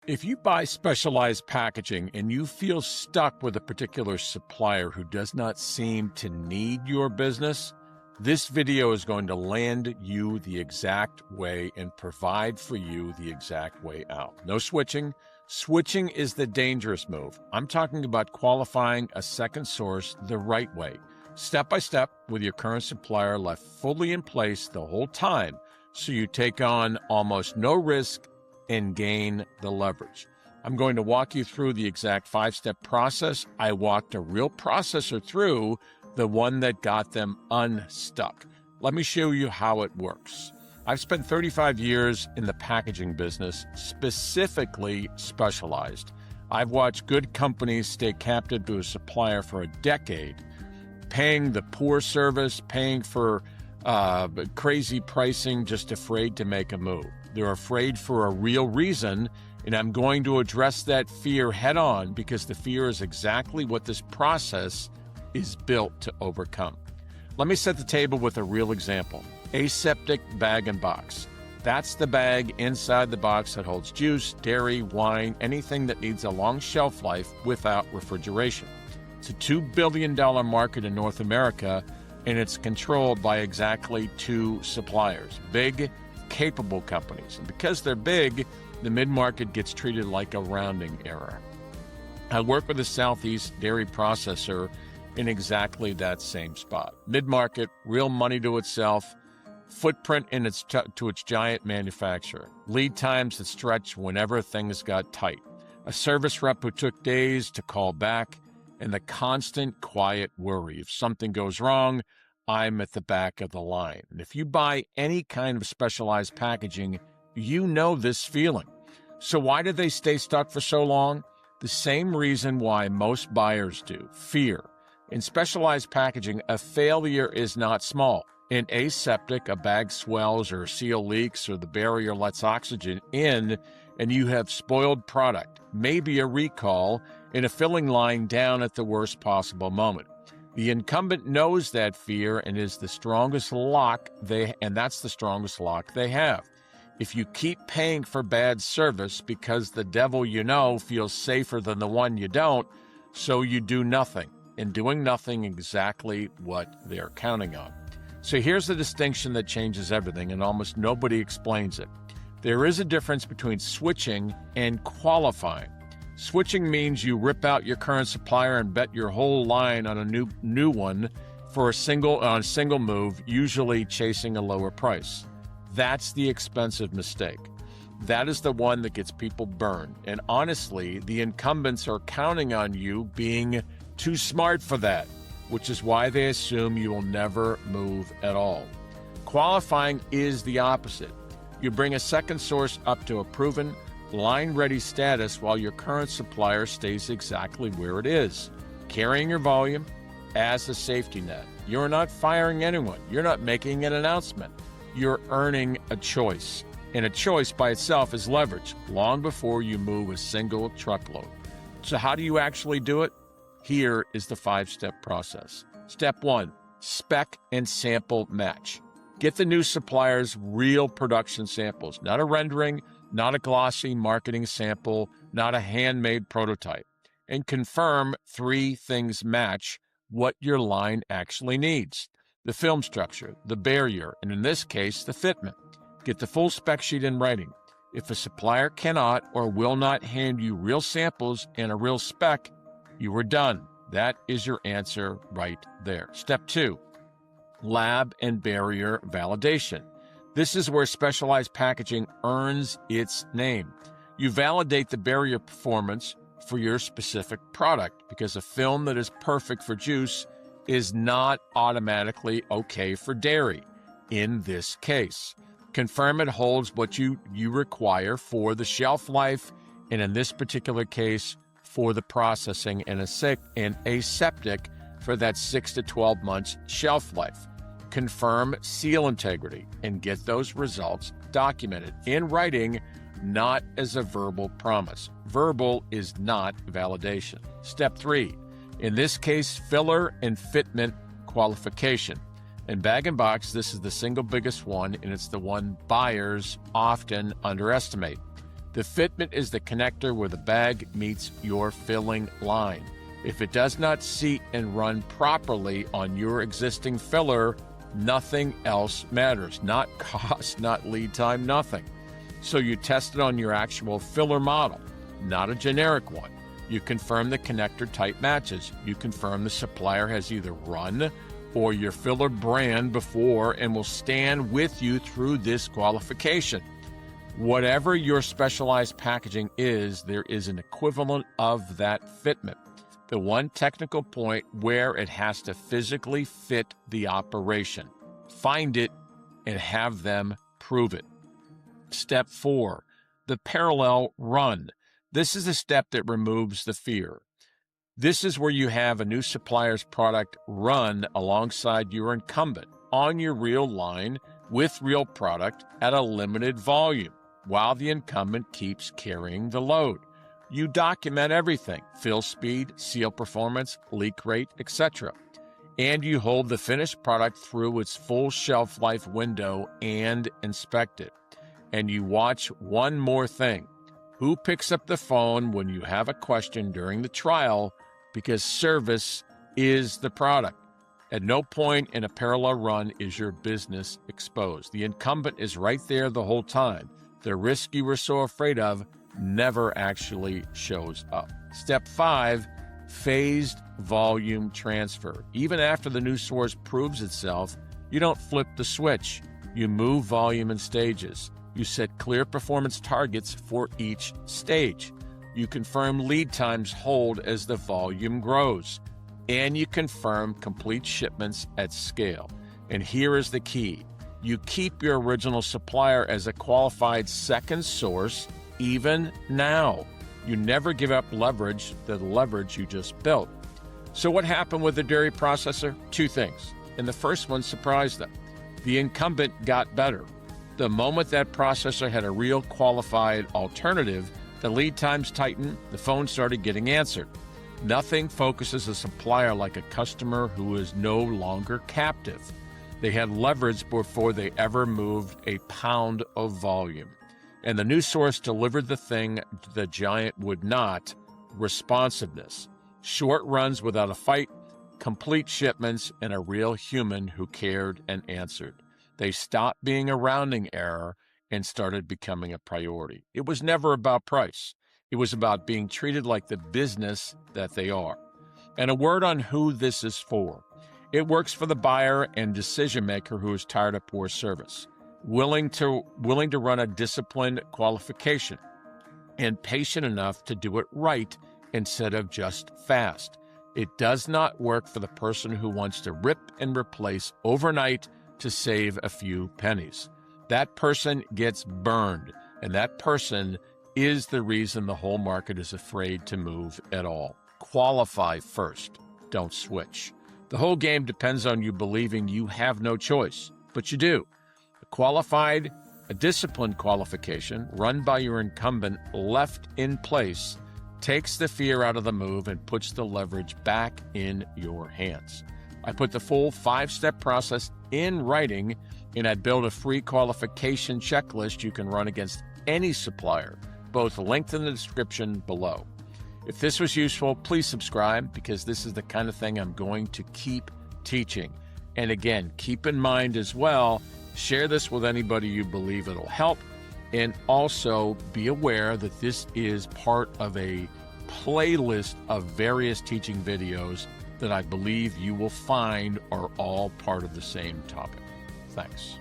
If you buy specialized packaging and you feel stuck with a particular supplier who does not seem to need your business, this video is going to land you the exact way and provide for you the exact way out. No switching. Switching is the dangerous move. I'm talking about qualifying a second source the right way, step by step, with your current supplier left fully in place the whole time, so you take on almost no risk and gain the leverage. I'm going to walk you through the exact 5-step process I walked a real processor through, the one that got them unstuck. Let me show you how it works. I've spent 35 years in the packaging business, specifically specialized. I've watched good companies stay captive to a supplier for a decade, paying the poor service, paying for crazy pricing, just afraid to make a move. They're afraid for a real reason, and I'm going to address that fear head on, because the fear is exactly what this process is built to overcome. Let me set the table with a real example. Aseptic bag and box. That's the bag inside the box that holds juice, dairy, wine, anything that needs a long shelf life without refrigeration. It's a $2 billion market in North America, and it's controlled by exactly 2 suppliers, big, capable companies. And because they're big, the mid-market gets treated like a rounding error. I work with a Southeast dairy processor in exactly that same spot. Mid-market, real money to itself, footprint in to its giant manufacturer, lead times that stretch whenever things got tight, a service rep who took days to call back, and the constant quiet worry. If something goes wrong, I'm at the back of the line. And if you buy any kind of specialized packaging, you know this feeling. So why do they stay stuck for so long? The same reason why most buyers do: fear. In specialized packaging, a failure is not small. In aseptic, a bag swells or a seal leaks or the barrier lets oxygen in and you have spoiled product, maybe a recall, and a filling line down at the worst possible moment. The incumbent knows that fear and is the strongest lock that's the strongest lock they have. If you keep paying for bad service because the devil you know feels safer than the one you don't, so you do nothing, and doing nothing exactly what they're counting on. So here's the distinction that changes everything, and almost nobody explains it. There is a difference between switching and qualifying. Switching means you rip out your current supplier and bet your whole line on a new one for a single move, usually chasing a lower price. That's the expensive mistake. That is the one that gets people burned. And honestly, the incumbents are counting on you being too smart for that, which is why they assume you will never move at all. Qualifying is the opposite. You bring a second source up to a proven, line-ready status while your current supplier stays exactly where it is, carrying your volume as a safety net. You're not firing anyone. You're not making an announcement. You're earning a choice. And a choice by itself is leverage long before you move a single truckload. So how do you actually do it? Here is the 5-step process. Step 1, spec and sample match. Get the new supplier's real production samples, not a rendering, not a glossy marketing sample, not a handmade prototype. And confirm 3 things match what your line actually needs: the film structure, the barrier, and in this case, the fitment. Get the full spec sheet in writing. If a supplier cannot or will not hand you real samples and a real spec, you are done. That is your answer right there. Step 2, lab and barrier validation. This is where specialized packaging earns its name. You validate the barrier performance for your specific product, because a film that is perfect for juice is not automatically okay for dairy. In this case, confirm it holds what you require for the shelf life, and in this particular case, for the processing, and aseptic for that 6 to 12 months shelf life. Confirm seal integrity and get those results documented in writing, not as a verbal promise. Verbal is not validation. Step 3, in this case, filler and fitment qualification. In bag and box, this is the single biggest one, and it's the one buyers often underestimate. The fitment is the connector where the bag meets your filling line. If it does not seat and run properly on your existing filler, nothing else matters. Not cost, not lead time, nothing. So you test it on your actual filler model, not a generic one. You confirm the connector type matches. You confirm the supplier has either run or your filler brand before and will stand with you through this qualification. Whatever your specialized packaging is, there is an equivalent of that fitment. The one technical point where it has to physically fit the operation. Find it and have them prove it. Step 4, the parallel run. This is a step that removes the fear. This is where you have a new supplier's product run alongside your incumbent on your real line with real product at a limited volume while the incumbent keeps carrying the load. You document everything, fill speed, seal performance, leak rate, etc. And you hold the finished product through its full shelf life window and inspect it. And you watch one more thing. Who picks up the phone when you have a question during the trial, because service is the product. At no point in a parallel run is your business exposed. The incumbent is right there the whole time. The risk you were so afraid of never actually shows up. Step 5, phased volume transfer. Even after the new source proves itself, you don't flip the switch. You move volume in stages. You set clear performance targets for each stage. You confirm lead times hold as the volume grows. And you confirm complete shipments at scale. And here is the key. You keep your original supplier as a qualified second source even now. You never give up leverage, the leverage you just built. So what happened with the dairy processor? 2 things. And the first one surprised them. The incumbent got better. The moment that processor had a real qualified alternative, the lead times tightened, the phone started getting answered. Nothing focuses a supplier like a customer who is no longer captive. They had leverage before they ever moved a pound of volume. And the new source delivered the thing the giant would not, responsiveness. Short runs without a fight, complete shipments, and a real human who cared and answered. They stopped being a rounding error and started becoming a priority. It was never about price. It was about being treated like the business that they are. And a word on who this is for. It works for the buyer and decision maker who is tired of poor service, willing to run a disciplined qualification, and patient enough to do it right instead of just fast. It does not work for the person who wants to rip and replace overnight to save a few pennies. That person gets burned, and that person is the reason the whole market is afraid to move at all. Qualify first. Don't switch. The whole game depends on you believing you have no choice, but you do. A disciplined qualification run by your incumbent left in place takes the fear out of the move and puts the leverage back in your hands. I put the full 5-step process in writing, and I built a free qualification checklist you can run against any supplier, both linked in the description below. If this was useful, please subscribe, because this is the kind of thing I'm going to keep teaching. And again, keep in mind as well, share this with anybody you believe it'll help, and also be aware that this is part of a playlist of various teaching videos that I believe you will find are all part of the same topic. Thanks.